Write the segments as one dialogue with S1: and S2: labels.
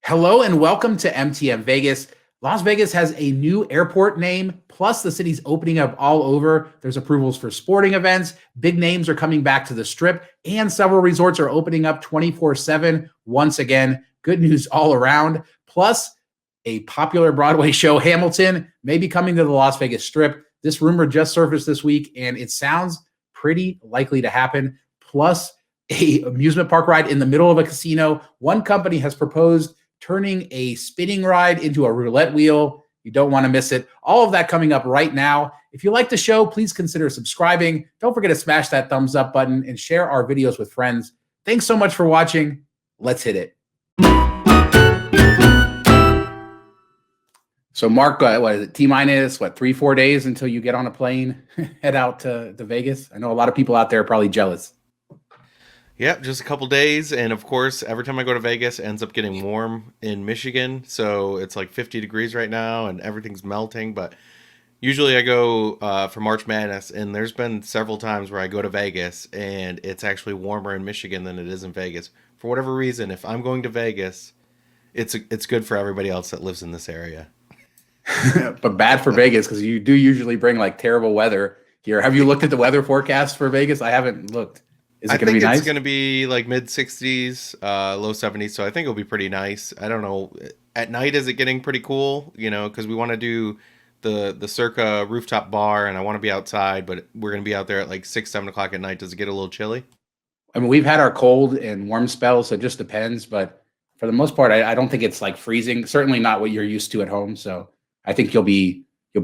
S1: Hello and welcome to MTM Vegas. Las Vegas has a new airport name, plus the city's opening up all over. There's approvals for sporting events. Big names are coming back to the Strip, and several resorts are opening up 24/7 once again. Good news all around. Plus, a popular Broadway show, Hamilton, may be coming to the Las Vegas Strip. This rumor just surfaced this week, and it sounds pretty likely to happen. Plus, a amusement park ride in the middle of a casino. One company has proposed turning a spinning ride into a roulette wheel. You don't want to miss it. All of that coming up right now. If you like the show, please consider subscribing. Don't forget to smash that thumbs up button and share our videos with friends. Thanks so much for watching. Let's hit it. So Mark, what is it? T-minus, 3-4 days until you get on a plane, head out to Vegas? I know a lot of people out there are probably jealous.
S2: Yep, just a couple days, and of course, every time I go to Vegas, it ends up getting warm in Michigan, so it's like 50 degrees right now, and everything's melting, but usually I go for March Madness, and there's been several times where I go to Vegas, and it's actually warmer in Michigan than it is in Vegas. For whatever reason, if I'm going to Vegas, it's good for everybody else that lives in this area.
S1: But bad for Vegas, because you do usually bring like terrible weather here. Have you looked at the weather forecast for Vegas? I haven't looked. Is it going to be nice?
S2: I think it's going to be like mid 60s, low 70s. So I think it'll be pretty nice. I don't know. At night, is it getting pretty cool? You know, because we want to do the Circa rooftop bar, and I want to be outside, but we're going to be out there at like 6, 7 o'clock at night. Does it get a little chilly?
S1: I mean, we've had our cold and warm spells, so it just depends. But for the most part, I don't think it's like freezing. Certainly not what you're used to at home. So I think you'll be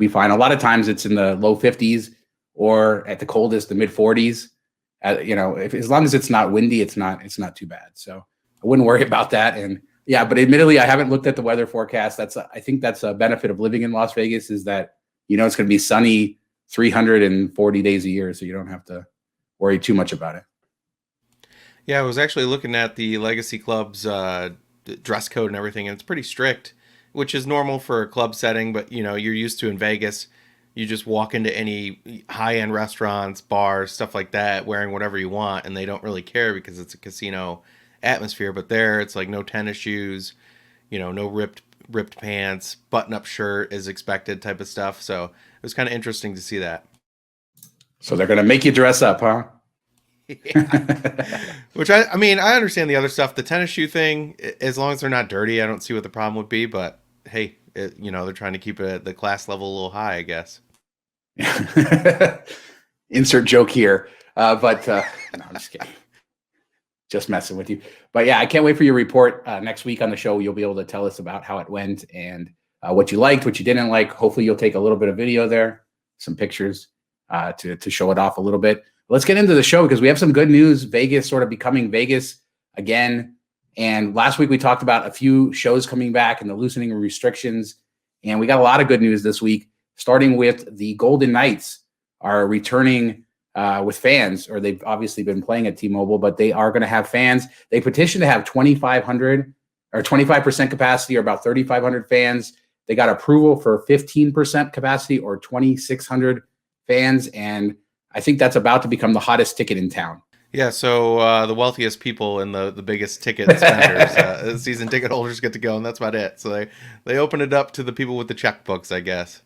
S1: fine. A lot of times it's in the low 50s, or at the coldest, the mid 40s. As long as it's not windy, it's not too bad. So I wouldn't worry about that. And yeah, but admittedly, I haven't looked at the weather forecast. I think that's a benefit of living in Las Vegas, is that, it's going to be sunny 340 days a year. So you don't have to worry too much about it.
S2: Yeah, I was actually looking at the Legacy Club's dress code and everything, and it's pretty strict, which is normal for a club setting, but you're used to in Vegas. You just walk into any high-end restaurants, bars, stuff like that, wearing whatever you want, and they don't really care because it's a casino atmosphere. But there, it's like no tennis shoes, no ripped pants, button-up shirt is expected type of stuff. So it was kind of interesting to see that.
S1: So they're going to make you dress up, huh?
S2: Yeah. Which I understand the other stuff. The tennis shoe thing, as long as they're not dirty, I don't see what the problem would be. But hey, they're trying to keep the class level a little high, I guess.
S1: Insert joke here, but no, I'm just kidding. Just messing with you. But yeah, I can't wait for your report next week on the show. You'll be able to tell us about how it went and what you liked, what you didn't like. Hopefully you'll take a little bit of video there, some pictures to show it off a little bit. Let's get into the show, because we have some good news. Vegas sort of becoming Vegas again. And last week we talked about a few shows coming back and the loosening of restrictions. And we got a lot of good news this week, starting with the Golden Knights are returning with fans, or they've obviously been playing at T-Mobile, but they are going to have fans. They petitioned to have 2,500 or 25% capacity, or about 3,500 fans. They got approval for 15% capacity, or 2,600 fans. And I think that's about to become the hottest ticket in town.
S2: Yeah, so the wealthiest people and the biggest ticket spenders, season ticket holders get to go, and that's about it. So they open it up to the people with the checkbooks, I guess.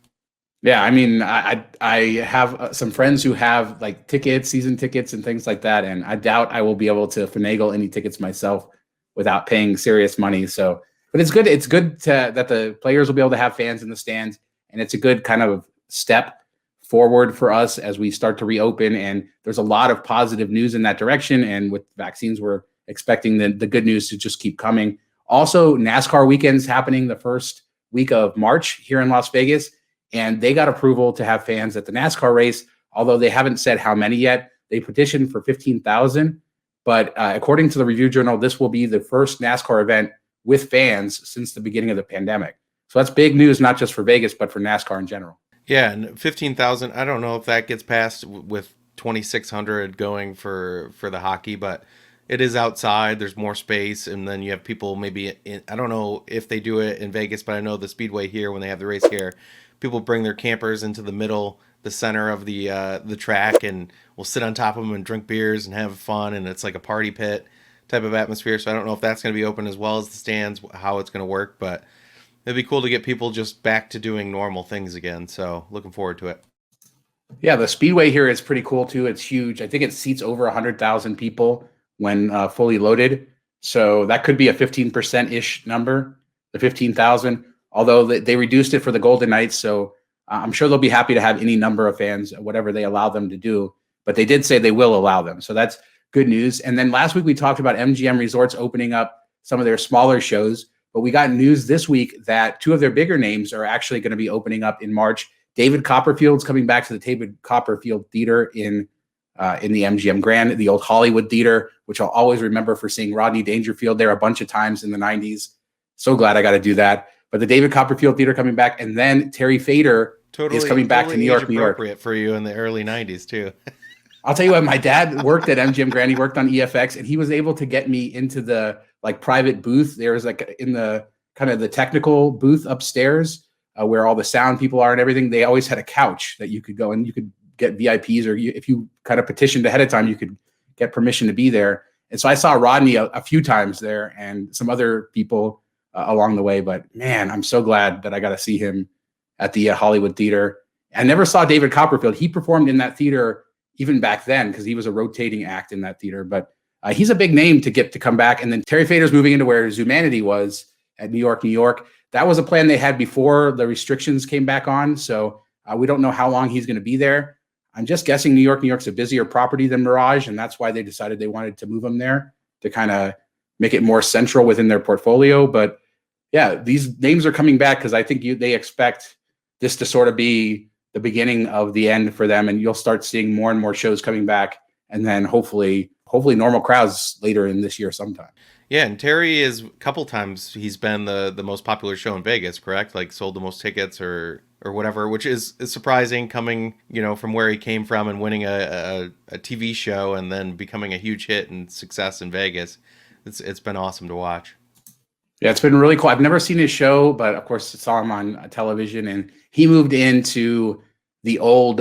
S1: Yeah, I mean, I have some friends who have like tickets, season tickets and things like that, and I doubt I will be able to finagle any tickets myself without paying serious money. So, but it's good. It's good that the players will be able to have fans in the stands, and it's a good kind of step forward for us as we start to reopen. And there's a lot of positive news in that direction. And with vaccines, we're expecting the good news to just keep coming. Also, NASCAR weekend's happening the first week of March here in Las Vegas. And they got approval to have fans at the NASCAR race, although they haven't said how many yet. They petitioned for 15,000. But according to the Review Journal, this will be the first NASCAR event with fans since the beginning of the pandemic. So that's big news, not just for Vegas, but for NASCAR in general.
S2: Yeah, and 15,000, I don't know if that gets passed with 2,600 going for the hockey, but it is outside. There's more space, and then you have people maybe I don't know if they do it in Vegas, but I know the Speedway here, when they have the race here, people bring their campers into the center of the track, and we'll sit on top of them and drink beers and have fun, and it's like a party pit type of atmosphere. So I don't know if that's going to be open as well as the stands, how it's going to work, but it'd be cool to get people just back to doing normal things again. So looking forward to it.
S1: Yeah, the Speedway here is pretty cool too. It's huge. I think it seats over 100,000 people when fully loaded. So that could be a 15% ish number, the 15,000. Although they reduced it for the Golden Knights, so I'm sure they'll be happy to have any number of fans, whatever they allow them to do. But they did say they will allow them, so that's good news. And then last week we talked about MGM Resorts opening up some of their smaller shows, but we got news this week that two of their bigger names are actually going to be opening up in March. David Copperfield's coming back to the David Copperfield Theater in the MGM Grand, the old Hollywood Theater, which I'll always remember for seeing Rodney Dangerfield there a bunch of times in the 90s. So glad I got to do that. But the David Copperfield Theater coming back, and then Terry Fader is coming back to New York, New York.
S2: Appropriate for you in the early 90s too.
S1: I'll tell you what, my dad worked at MGM Grand. He worked on EFX, and he was able to get me into the like private booth. There was like in the kind of the technical booth upstairs where all the sound people are and everything. They always had a couch that you could go and you could get VIPs, or if you kind of petitioned ahead of time, you could get permission to be there. And so I saw Rodney a few times there and some other people along the way. But man, I'm so glad that I got to see him at the Hollywood Theater. I never saw David Copperfield. He performed in that theater even back then because he was a rotating act in that theater. But he's a big name to get to come back. And then Terry Fader's moving into where Zumanity was at New York, New York. That was a plan they had before the restrictions came back on. So we don't know how long he's going to be there. I'm just guessing New York, New York's a busier property than Mirage, and that's why they decided they wanted to move him there to kind of make it more central within their portfolio. But yeah, these names are coming back because I think they expect this to sort of be the beginning of the end for them, and you'll start seeing more and more shows coming back, and then hopefully normal crowds later in this year sometime.
S2: Yeah, and Terry is a couple times he's been the most popular show in Vegas, correct? Like sold the most tickets or whatever, which is surprising coming, from where he came from and winning a TV show and then becoming a huge hit and success in Vegas. It's been awesome to watch.
S1: Yeah, it's been really cool. I've never seen his show, but of course saw him on television, and he moved into the old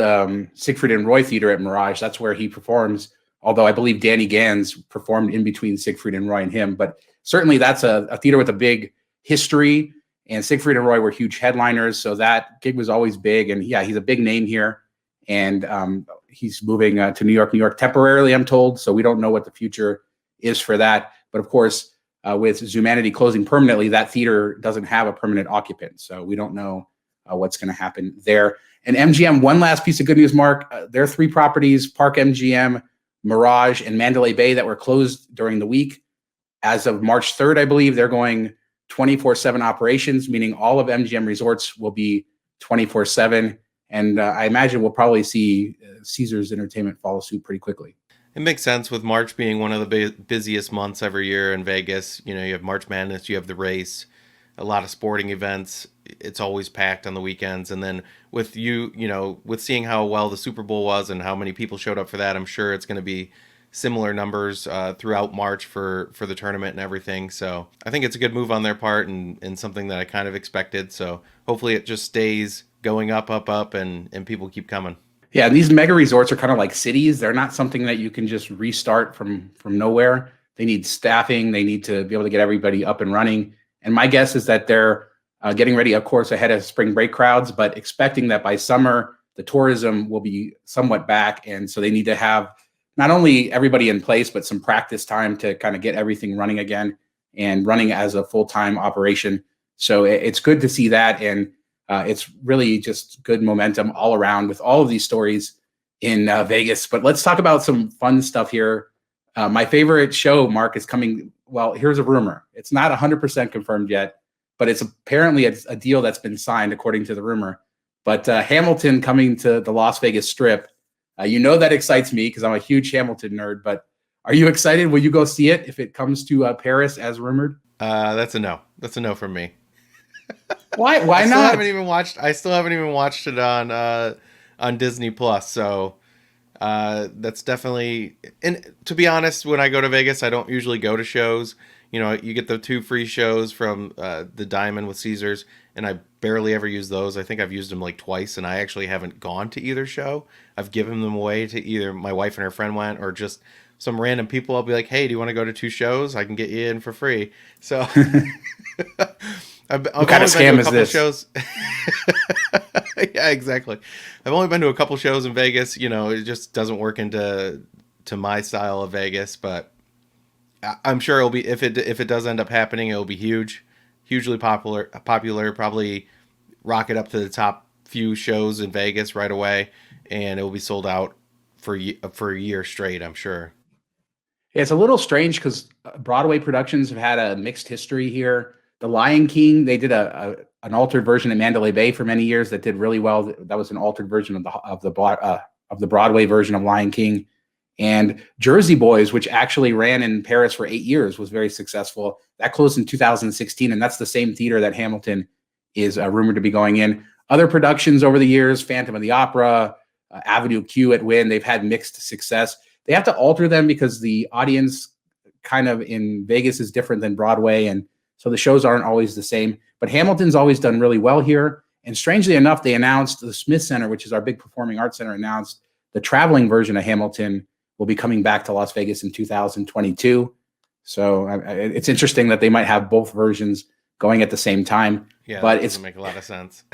S1: Siegfried and Roy Theater at Mirage. That's where he performs. Although I believe Danny Gans performed in between Siegfried and Roy and him. But certainly that's a theater with a big history, and Siegfried and Roy were huge headliners. So that gig was always big. And yeah, he's a big name here. And he's moving to New York, New York temporarily, I'm told. So we don't know what the future is for that. But of course, with Zumanity closing permanently, that theater doesn't have a permanent occupant. So we don't know what's going to happen there. And MGM, one last piece of good news, Mark. There are three properties, Park MGM, Mirage, and Mandalay Bay, that were closed during the week. As of March 3rd, I believe they're going 24/7 operations, meaning all of MGM Resorts will be 24/7. And I imagine we'll probably see Caesars Entertainment follow suit pretty quickly.
S2: It makes sense with March being one of the busiest months every year in Vegas. You have March Madness, you have the race, a lot of sporting events. It's always packed on the weekends. And then with with seeing how well the Super Bowl was and how many people showed up for that, I'm sure it's going to be similar numbers throughout March for the tournament and everything. So I think it's a good move on their part and something that I kind of expected. So hopefully it just stays going up, and people keep coming.
S1: Yeah, these mega resorts are kind of like cities. They're not something that you can just restart from nowhere. They need staffing. They need to be able to get everybody up and running. And my guess is that they're getting ready, of course, ahead of spring break crowds, but expecting that by summer, the tourism will be somewhat back. And so they need to have not only everybody in place, but some practice time to kind of get everything running again and running as a full-time operation. So it's good to see that. And it's really just good momentum all around with all of these stories in Vegas. But let's talk about some fun stuff here. My favorite show, Mark, is coming. Well, here's a rumor. It's not 100% confirmed yet, but it's apparently a deal that's been signed according to the rumor. But Hamilton coming to the Las Vegas Strip. That excites me because I'm a huge Hamilton nerd. But are you excited? Will you go see it if it comes to Paris as rumored?
S2: That's a no. That's a no from me.
S1: Why not?
S2: I still haven't even watched it on Disney Plus. So that's definitely. And to be honest, when I go to Vegas, I don't usually go to shows. You get the 2 free shows from the Diamond with Caesars, and I barely ever use those. I think I've used them like twice, and I actually haven't gone to either show. I've given them away to either my wife and her friend went, or just some random people. I'll be like, hey, do you want to go to 2 shows? I can get you in for free. So I've
S1: What kind of scam is this?
S2: shows. Yeah, exactly. I've only been to a couple shows in Vegas. You know, it just doesn't work into my style of Vegas, but I'm sure it'll be, if it does end up happening, it'll be hugely popular. Probably rocket up to the top few shows in Vegas right away, and it will be sold out for a year straight, I'm sure.
S1: Yeah, it's a little strange because Broadway productions have had a mixed history here. The Lion King, they did an altered version in Mandalay Bay for many years that did really well. That was an altered version of the Broadway version of Lion King. And Jersey Boys, which actually ran in Paris for 8 years, was very successful. That closed in 2016, and that's the same theater that Hamilton is rumored to be going in. Other productions over the years, Phantom of the Opera, Avenue Q at Wynn, they've had mixed success. They have to alter them because the audience kind of in Vegas is different than Broadway, and so the shows aren't always the same. But Hamilton's always done really well here. And strangely enough, they announced the Smith Center, which is our big performing arts center, announced the traveling version of Hamilton will be coming back to Las Vegas in 2022. So it's interesting that they might have both versions going at the same time.
S2: Yeah,
S1: but
S2: that doesn't make a lot of sense.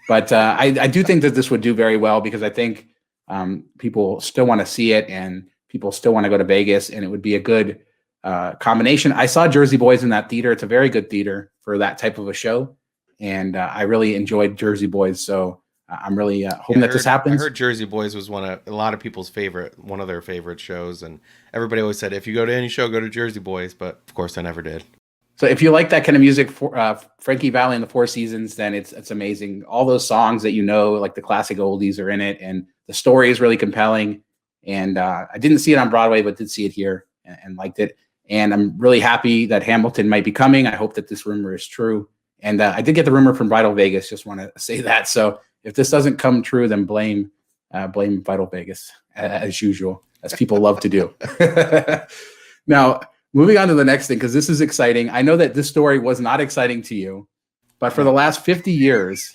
S1: But I do think that this would do very well because I think people still want to see it and people still want to go to Vegas, and it would be a good combination. I saw Jersey Boys in that theater. It's a very good theater for that type of a show, and I really enjoyed Jersey Boys. So I'm really hoping that this happens.
S2: I heard Jersey Boys was one of a lot of people's one of their favorite shows, and everybody always said if you go to any show, go to Jersey Boys. But of course, I never did.
S1: So if you like that kind of music, for Frankie Valli and the Four Seasons, then it's amazing. All those songs that you know, like the classic oldies, are in it, and the story is really compelling. And I didn't see it on Broadway, but did see it here and liked it. And I'm really happy that Hamilton might be coming. I hope that this rumor is true. And I did get the rumor from Vital Vegas. Just want to say that. So if this doesn't come true, then blame Vital Vegas as usual, as people love to do. Now, moving on to the next thing, because this is exciting. I know that this story was not exciting to you, but for the last 50 years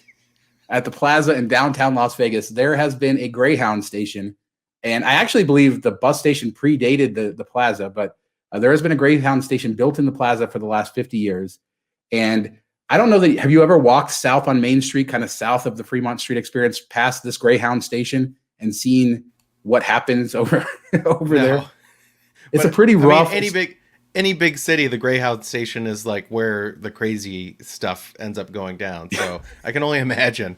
S1: at the Plaza in downtown Las Vegas, there has been a Greyhound station. And I actually believe the bus station predated the Plaza, but there has been a Greyhound station built in the Plaza for the last 50 years. And I don't know that, have you ever walked south on Main Street, kind of south of the Fremont Street Experience, past this Greyhound station and seen what happens over there? It's a pretty rough.
S2: I mean, any big city, the Greyhound station is like where the crazy stuff ends up going down. So I can only imagine.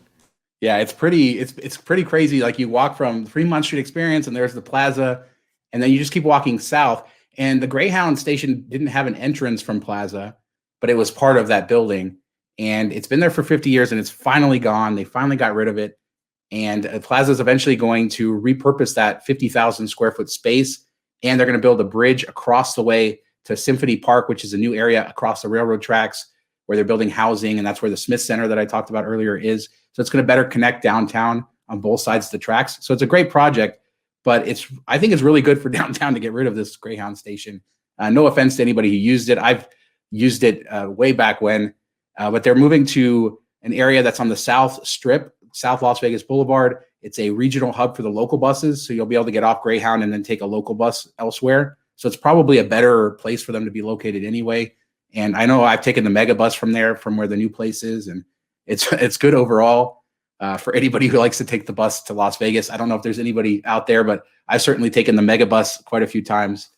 S1: Yeah, it's pretty crazy. Like you walk from the Fremont Street Experience and there's the Plaza, and then you just keep walking south. And the Greyhound station didn't have an entrance from Plaza, but it was part of that building. And it's been there for 50 years and it's finally gone. They finally got rid of it. And Plaza is eventually going to repurpose that 50,000 square foot space. And they're going to build a bridge across the way to Symphony Park, which is a new area across the railroad tracks where they're building housing. And that's where the Smith Center that I talked about earlier is. So it's going to better connect downtown on both sides of the tracks. So it's a great project, but I think it's really good for downtown to get rid of this Greyhound station. No offense to anybody who used it. I've used it way back when, but they're moving to an area that's on the South Strip, South Las Vegas Boulevard. It's a regional hub for the local buses. So you'll be able to get off Greyhound and then take a local bus elsewhere. So it's probably a better place for them to be located anyway. And I know I've taken the mega bus from there, from where the new place is, and it's good overall for anybody who likes to take the bus to Las Vegas. I don't know if there's anybody out there, but I've certainly taken the mega bus quite a few times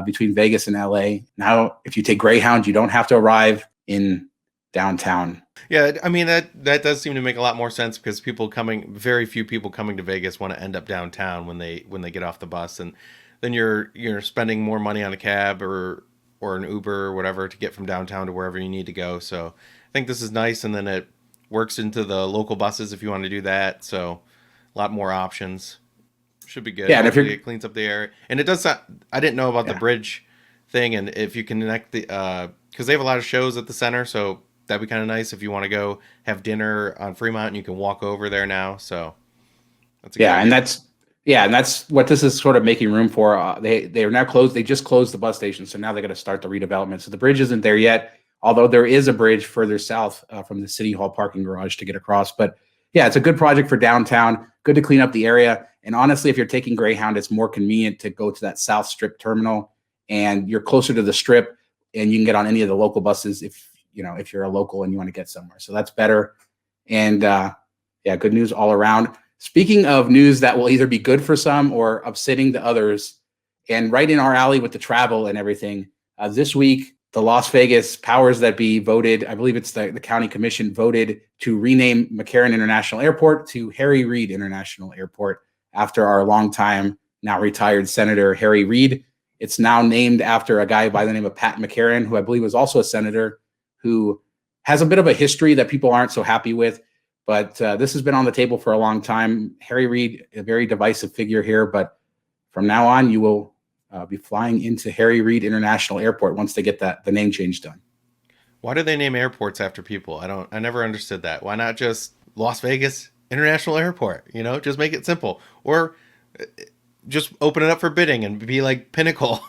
S1: between Vegas and LA. Now, if you take Greyhound, you don't have to arrive in downtown.
S2: Yeah, I mean that does seem to make a lot more sense because very few people coming to Vegas want to end up downtown when they get off the bus, and then you're spending more money on a cab or an Uber or whatever to get from downtown to wherever you need to go. So I think this is nice, and then it works into the local buses if you want to do that. So a lot more options. Should be good.
S1: Yeah, and if
S2: it cleans up the area, and it does. I didn't know about the bridge thing, and if you can connect because they have a lot of shows at the center, so that'd be kind of nice if you want to go have dinner on Fremont and you can walk over there now. So that's a
S1: and that's what this is sort of making room for. They are now closed. They just closed the bus station, so now they're going to start the redevelopment. So the bridge isn't there yet, although there is a bridge further south from the City Hall parking garage to get across. But yeah, it's a good project for downtown. Good to clean up the area. And honestly, if you're taking Greyhound, it's more convenient to go to that South Strip terminal, and you're closer to the Strip, and you can get on any of the local buses if you're a local and you want to get somewhere. So that's better. And yeah, good news all around. Speaking of news that will either be good for some or upsetting to others, and right in our alley with the travel and everything, this week, the Las Vegas powers that be voted, I believe it's the county commission, voted to rename McCarran International Airport to Harry Reid International Airport after our longtime, now retired Senator Harry Reid. It's now named after a guy by the name of Pat McCarran, who I believe was also a senator, who has a bit of a history that people aren't so happy with. But this has been on the table for a long time. Harry Reid, a very divisive figure here, but from now on, you will be flying into Harry Reid International Airport once they get the name change done.
S2: Why do they name airports after people? I never understood that. Why not just Las Vegas International Airport? Just make it simple. Or just open it up for bidding and be like Pinnacle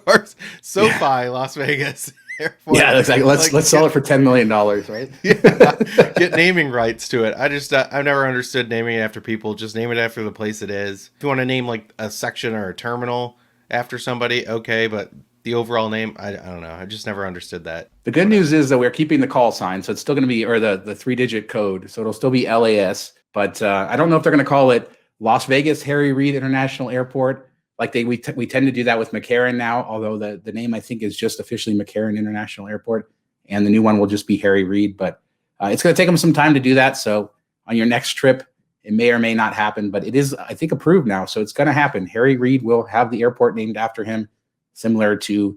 S2: or SoFi Las Vegas Airport.
S1: Yeah, exactly. Let's sell it for $10 million, right?
S2: Yeah, get naming rights to it. I've never understood naming it after people. Just name it after the place it is. If you want to name like a section or a terminal after somebody, okay, but the overall name, I don't know. I just never understood that.
S1: The good news is that we're keeping the call sign, so it's still going to be, or the 3-digit code, so it'll still be LAS. But I don't know if they're going to call it Las Vegas Harry Reid International Airport. Like we tend to do that with McCarran now, although the name I think is just officially McCarran International Airport, and the new one will just be Harry Reid. But it's going to take them some time to do that. So on your next trip, it may or may not happen, but it is, I think, approved now. So it's going to happen. Harry Reid will have the airport named after him, similar to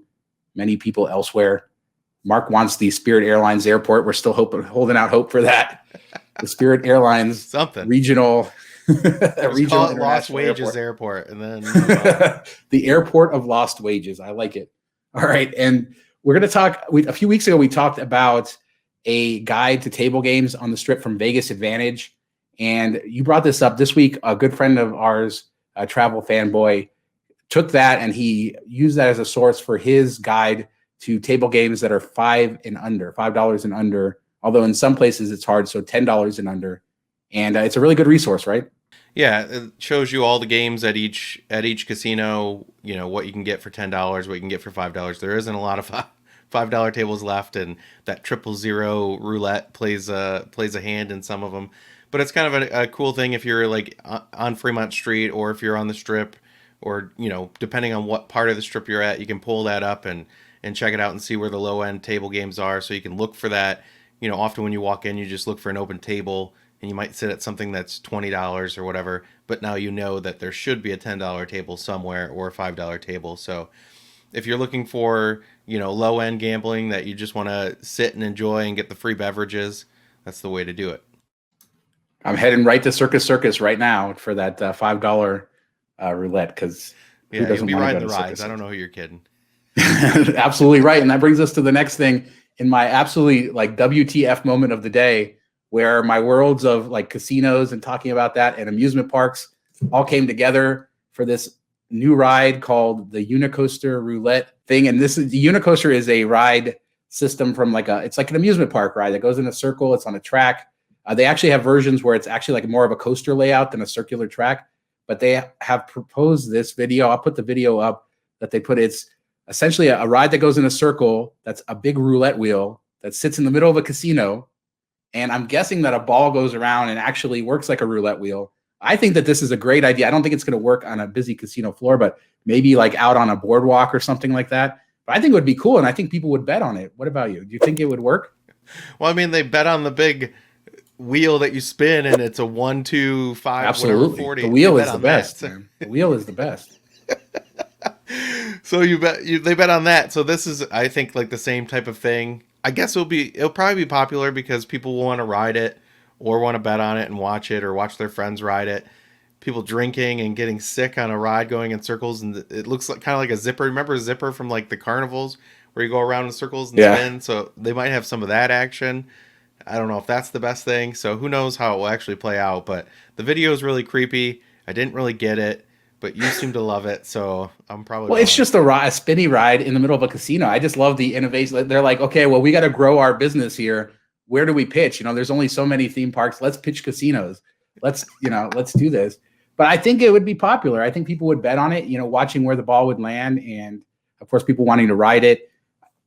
S1: many people elsewhere. Mark wants the Spirit Airlines airport. We're still holding out hope for that. The Spirit Airlines regional.
S2: Call it Lost Wages Airport, and then
S1: the airport of lost wages. I like it. All right, and we're going to talk. A few weeks ago, we talked about a guide to table games on the Strip from Vegas Advantage, and you brought this up this week. A good friend of ours, a travel fanboy, took that and he used that as a source for his guide to table games that are $5 and under. Although in some places it's hard, so $10 and under, and it's a really good resource, right?
S2: Yeah, it shows you all the games at each casino, what you can get for $10, what you can get for $5. There isn't a lot of $5 tables left, and that 000 roulette plays a hand in some of them. But it's kind of a cool thing if you're like on Fremont Street, or if you're on the Strip, or depending on what part of the Strip you're at, you can pull that up and check it out and see where the low end table games are. So you can look for that. Often when you walk in, you just look for an open table, and you might sit at something that's $20 or whatever, but now you know that there should be a $10 table somewhere or a $5 table. So if you're looking for, low end gambling that you just want to sit and enjoy and get the free beverages, that's the way to do it.
S1: I'm heading right to Circus right now for that $5 roulette, because
S2: you'll be riding the rides. I don't know who you're kidding.
S1: Absolutely right. And that brings us to the next thing in my absolutely like WTF moment of the day, where my worlds of like casinos and talking about that and amusement parks all came together for this new ride called the Unicoaster Roulette thing. And the Unicoaster is a ride system from it's like an amusement park ride that goes in a circle. It's on a track. They actually have versions where it's actually like more of a coaster layout than a circular track, but they have proposed this video. I'll put the video up that they put. It's essentially a ride that goes in a circle. That's a big roulette wheel that sits in the middle of a casino. And I'm guessing that a ball goes around and actually works like a roulette wheel. I think that this is a great idea. I don't think it's going to work on a busy casino floor, but maybe like out on a boardwalk or something like that. But I think it would be cool, and I think people would bet on it. What about you? Do you think it would work?
S2: Well, I mean, they bet on the big wheel that you spin, and it's a 1, 2, 5,
S1: absolutely.
S2: Whatever, 40.
S1: The wheel is the best. Man. The wheel is the best.
S2: So they bet on that. So this is, I think, like the same type of thing. I guess it'll probably be popular because people will want to ride it or want to bet on it and watch it, or watch their friends ride it. People drinking and getting sick on a ride going in circles, and it looks like kind of like a zipper. Remember a zipper from like the carnivals where you go around in circles and spin? So they might have some of that action. I don't know if that's the best thing. So who knows how it will actually play out, but the video is really creepy. I didn't really get it, but you seem to love it, so I'm probably
S1: Well, it's just a spinny ride in the middle of a casino. I just love the innovation. They're like, okay, well, we got to grow our business here. where do we pitch? There's only so many theme parks. Let's pitch casinos. Let's do this. But I think it would be popular. I think people would bet on it, watching where the ball would land. And of course, people wanting to ride it.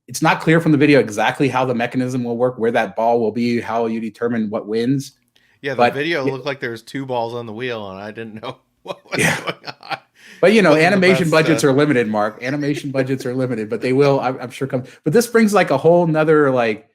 S1: It's not clear from the video exactly how the mechanism will work, where that ball will be, how you determine what wins.
S2: Yeah, the video looked like there was 2 balls on the wheel, and I didn't know what was going on.
S1: But, animation budgets are limited, Mark. Animation budgets are limited, but they will, I'm sure, come. But this brings like a whole nother, like,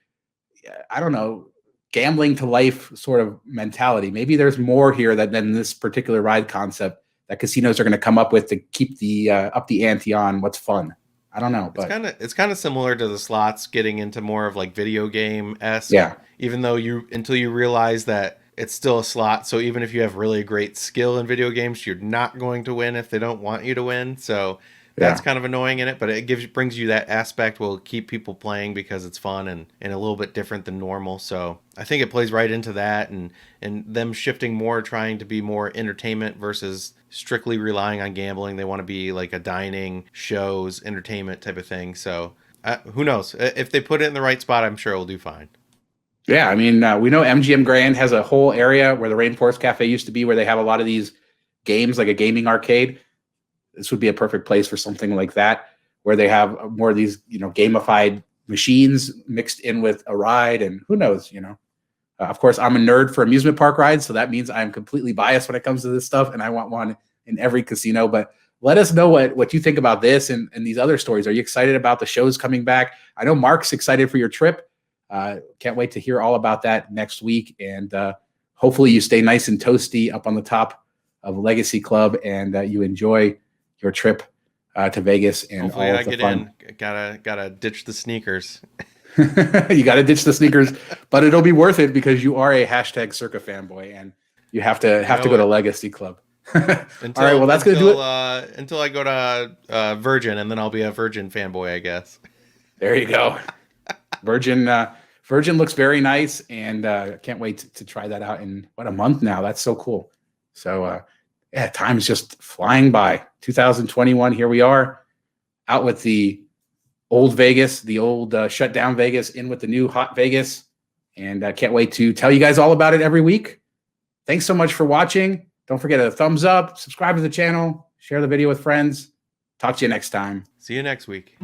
S1: I don't know, gambling to life sort of mentality. Maybe there's more here than this particular ride concept that casinos are going to come up with to keep the up the ante on what's fun. I don't know, but
S2: it's kind of similar to the slots getting into more of like video game-esque.
S1: Yeah.
S2: Even though until you realize that it's still a slot. So even if you have really great skill in video games, you're not going to win if they don't want you to win. So that's kind of annoying in it, but it brings you that aspect will keep people playing because it's fun and a little bit different than normal. So I think it plays right into that and them shifting more, trying to be more entertainment versus strictly relying on gambling. They want to be like a dining, shows, entertainment type of thing. So who knows? If they put it in the right spot, I'm sure it'll do fine.
S1: Yeah, I mean, we know MGM Grand has a whole area where the Rainforest Cafe used to be, where they have a lot of these games, like a gaming arcade. This would be a perfect place for something like that, where they have more of these, gamified machines mixed in with a ride. And who knows, of course, I'm a nerd for amusement park rides, so that means I'm completely biased when it comes to this stuff, and I want one in every casino. But let us know what you think about this and these other stories. Are you excited about the shows coming back? I know Mark's excited for your trip. Can't wait to hear all about that next week. And hopefully you stay nice and toasty up on the top of Legacy Club, and you enjoy your trip to Vegas. And
S2: hopefully
S1: all
S2: I
S1: of the
S2: get
S1: fun.
S2: in. Gotta ditch the sneakers.
S1: You got to ditch the sneakers, but it'll be worth it because you are a hashtag Circa fanboy, and you have to go to Legacy Club. All right, well, that's going to do it.
S2: Until I go to Virgin, and then I'll be a Virgin fanboy, I guess.
S1: There you go. Virgin looks very nice, and can't wait to try that out in a month now. That's so cool. So yeah, time's just flying by. 2021, here we are, out with the old Vegas, the old shut down Vegas, in with the new hot Vegas, and can't wait to tell you guys all about it every week. Thanks so much for watching. Don't forget to thumbs up, subscribe to the channel, share the video with friends. Talk to you next time.
S2: See you next week.